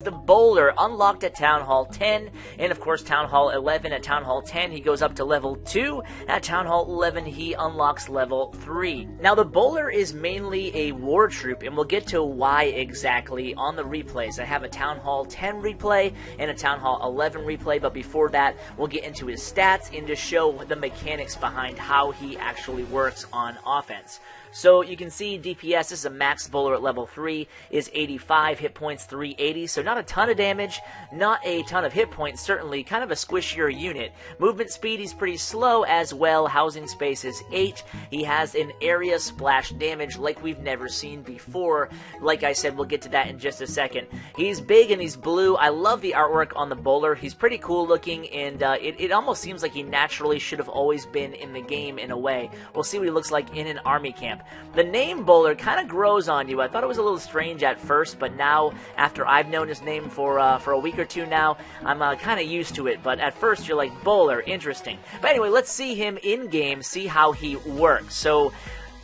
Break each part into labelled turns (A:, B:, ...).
A: The Bowler unlocked at Town Hall 10, and of course Town Hall 11. At Town Hall 10 he goes up to level 2, at Town Hall 11 he unlocks level 3. Now the Bowler is mainly a war troop, and we'll get to why exactly on the replays. I have a Town Hall 10 replay and a Town Hall 11 replay, but before that we'll get into his stats and to show the mechanics behind how he actually works on offense. So you can see DPS, this is a max Bowler at level 3, is 85, hit points 380, so not a ton of damage, not a ton of hit points, certainly kind of a squishier unit. Movement speed, he's pretty slow as well, housing space is 8, he has an area splash damage like we've never seen before. Like I said, we'll get to that in just a second. He's big and he's blue. I love the artwork on the Bowler. He's pretty cool looking, and it almost seems like he naturally should have always been in the game in a way. We'll see what he looks like in an army camp. The name Bowler kind of grows on you. I thought it was a little strange at first, but now, after I've known his name for a week or two now, I'm kind of used to it. But at first, you're like, Bowler, interesting. But anyway, let's see him in-game, see how he works. So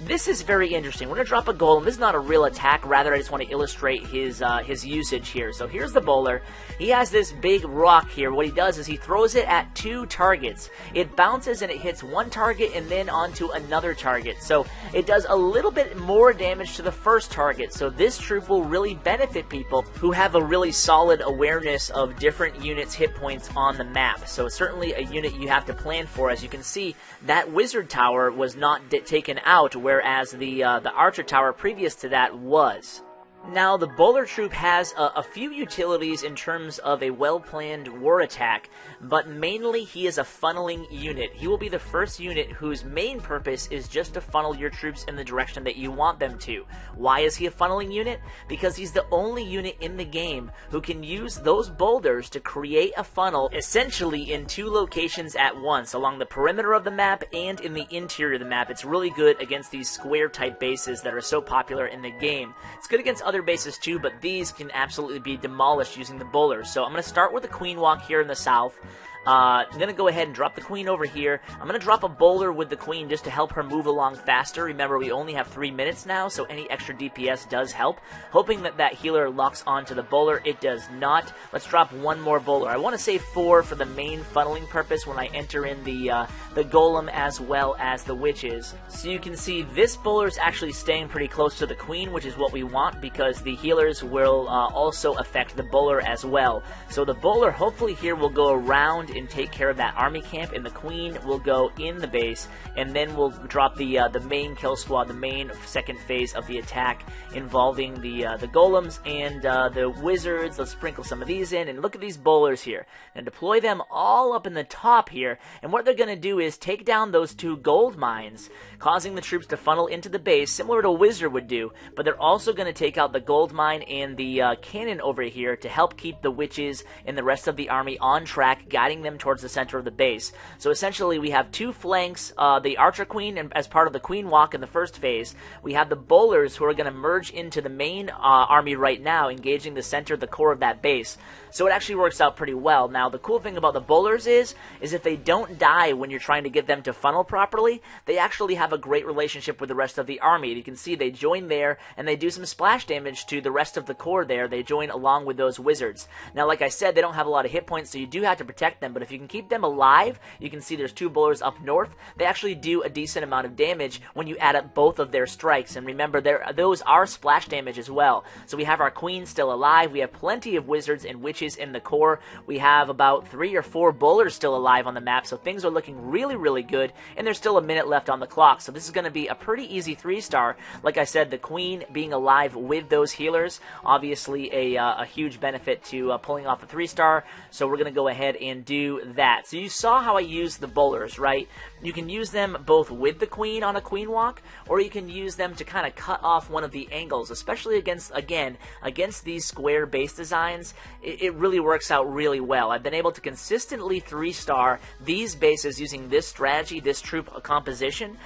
A: this is very interesting. We're going to drop a golem. This is not a real attack. Rather, I just want to illustrate his usage here. So here's the Bowler. He has this big rock here. What he does is he throws it at 2 targets. It bounces and it hits one target and then onto another target. So it does a little bit more damage to the first target. So this troop will really benefit people who have a really solid awareness of different units' hit points on the map. So it's certainly a unit you have to plan for. As you can see, that wizard tower was not taken out, whereas the archer tower previous to that was. Now, the Bowler troop has a few utilities in terms of a well-planned war attack, but mainly he is a funneling unit. He will be the first unit whose main purpose is just to funnel your troops in the direction that you want them to. Why is he a funneling unit? Because he's the only unit in the game who can use those boulders to create a funnel essentially in 2 locations at once, along the perimeter of the map and in the interior of the map. It's really good against these square-type bases that are so popular in the game. It's good against other bases too, but these can absolutely be demolished using the bowlers. So I'm going to start with the Queen Walk here in the south. I'm going to go ahead and drop the Queen over here. I'm going to drop a Bowler with the Queen just to help her move along faster. Remember, we only have 3 minutes now, so any extra DPS does help. Hoping that that healer locks onto the Bowler. It does not. Let's drop one more Bowler. I want to save 4 for the main funneling purpose when I enter in the Golem as well as the Witches. So you can see this Bowler is actually staying pretty close to the Queen, which is what we want because the healers will also affect the Bowler as well. So the Bowler hopefully here will go around and take care of that army camp, and the Queen will go in the base, and then we'll drop the main kill squad, the main second phase of the attack involving the golems and the wizards. Let's sprinkle some of these in, and look at these bowlers here, and deploy them all up in the top here, and what they're going to do is take down those 2 gold mines, causing the troops to funnel into the base, similar to a wizard would do, but they're also going to take out the gold mine and the cannon over here to help keep the witches and the rest of the army on track, guiding them towards the center of the base. So essentially we have 2 flanks, the Archer Queen and as part of the Queen Walk in the first phase. We have the Bowlers who are going to merge into the main army right now, engaging the center, the core of that base. So it actually works out pretty well. Now the cool thing about the Bowlers is if they don't die when you're trying to get them to funnel properly, they actually have a great relationship with the rest of the army. You can see they join there and they do some splash damage to the rest of the core there. They join along with those wizards. Now like I said, they don't have a lot of hit points, so you do have to protect them, but if you can keep them alive, you can see there's 2 Bowlers up north. They actually do a decent amount of damage when you add up both of their strikes, and remember, those are splash damage as well. So we have our Queen still alive, we have plenty of wizards and witches in the core, we have about 3 or 4 Bowlers still alive on the map, so things are looking really, really good, and there's still a minute left on the clock, so this is going to be a pretty easy 3-star. Like I said, the Queen being alive with those healers, obviously a huge benefit to pulling off a 3-star, so we're going to go ahead and do that. So you saw how I used the Bowlers, right? You can use them both with the Queen on a Queen Walk, or you can use them to kind of cut off one of the angles, especially against these square base designs. It really works out really well. I've been able to consistently 3-star these bases using this strategy, this troop composition,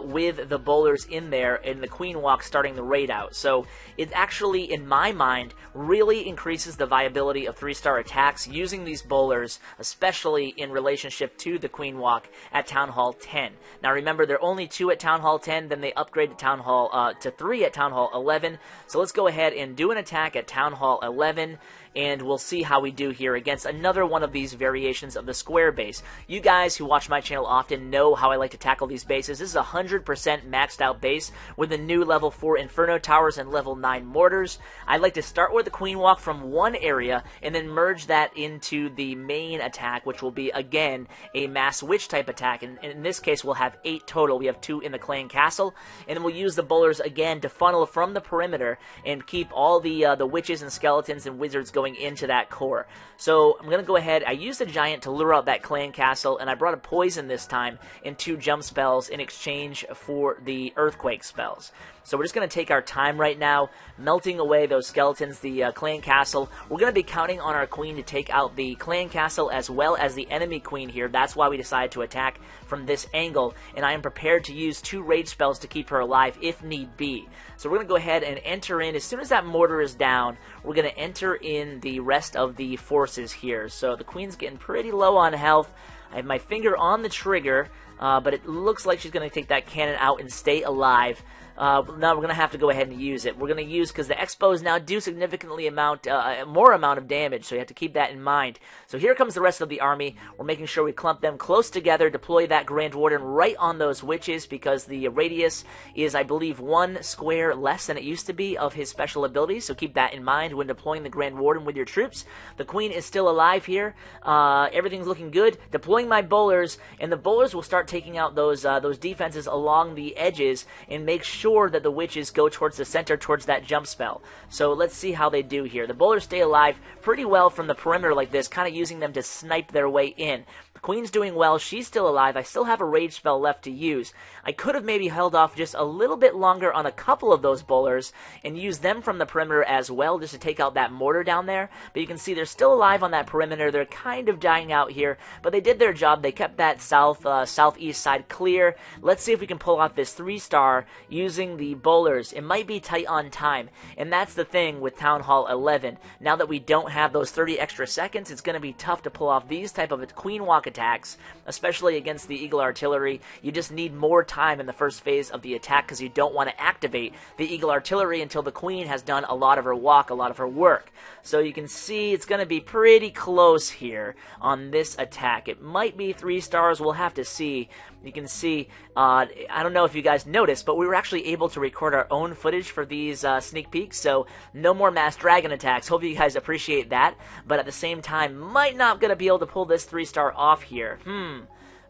A: with the Bowlers in there and the Queen Walk starting the raid out. So it actually, in my mind, really increases the viability of 3-star attacks using these Bowlers, especially in relationship to the Queen Walk at Town Hall 10. Now remember, there are only 2 at Town Hall 10, then they upgrade to Town Hall to 3 at Town Hall 11. So let's go ahead and do an attack at Town Hall 11. and we'll see how we do here against another one of these variations of the square base. You guys who watch my channel often know how I like to tackle these bases. This is a 100% maxed out base with the new level 4 Inferno Towers and level 9 mortars. I like to start with the Queen Walk from one area and then merge that into the main attack, which will be, again, a Mass Witch type attack. And in this case, we'll have 8 total. We have 2 in the Clan Castle, and then we'll use the bowlers again to funnel from the perimeter and keep all the witches and skeletons and wizards going into that core. So I'm going to go ahead. I used the giant to lure out that Clan Castle, and I brought a poison this time and 2 jump spells in exchange for the earthquake spells. So we're just going to take our time right now, melting away those skeletons, the Clan Castle. We're going to be counting on our queen to take out the Clan Castle as well as the enemy queen here. That's why we decided to attack from this angle, and I am prepared to use 2 rage spells to keep her alive if need be. So we're going to go ahead and enter in. As soon as that mortar is down, we're going to enter in the rest of the forces here. So the queen's getting pretty low on health. I have my finger on the trigger, but it looks like she's going to take that cannon out and stay alive. Now we're going to have to go ahead and use it. We're going to use, because the Expos now do significantly more amount of damage, so you have to keep that in mind. So here comes the rest of the army. We're making sure we clump them close together, deploy that Grand Warden right on those witches, because the radius is, I believe, 1 square less than it used to be of his special abilities, so keep that in mind when deploying the Grand Warden with your troops. The Queen is still alive here. Everything's looking good. Deploying my bowlers, and the bowlers will start taking out those defenses along the edges and make sure that the witches go towards the center, towards that jump spell. So let's see how they do here. The bowlers stay alive pretty well from the perimeter like this, kind of using them to snipe their way in. The queen's doing well. She's still alive. I still have a rage spell left to use. I could have maybe held off just a little bit longer on a couple of those bowlers and used them from the perimeter as well, just to take out that mortar down there. But you can see they're still alive on that perimeter. They're kind of dying out here, but they did their job. They kept that southeast side clear. Let's see if we can pull off this 3-star using the bowlers. It might be tight on time, and that's the thing with Town Hall 11. Now that we don't have those 30 extra seconds, it's going to be tough to pull off these type of Queen Walk attacks, especially against the Eagle Artillery. You just need more time in the first phase of the attack, because you don't want to activate the Eagle Artillery until the Queen has done a lot of her walk, a lot of her work. So you can see it's going to be pretty close here on this attack. It might be 3 stars. We'll have to see. You can see, I don't know if you guys noticed, but we were actually able to record our own footage for these sneak peeks, so no more mass dragon attacks. Hope you guys appreciate that, but at the same time, might not going to be able to pull this 3-star off here.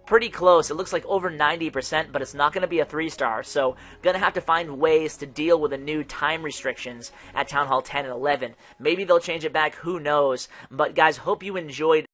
A: Pretty close. It looks like over 90%, but it's not going to be a 3-star, so going to have to find ways to deal with the new time restrictions at Town Hall 10 and 11. Maybe they'll change it back, who knows, but guys, hope you enjoyed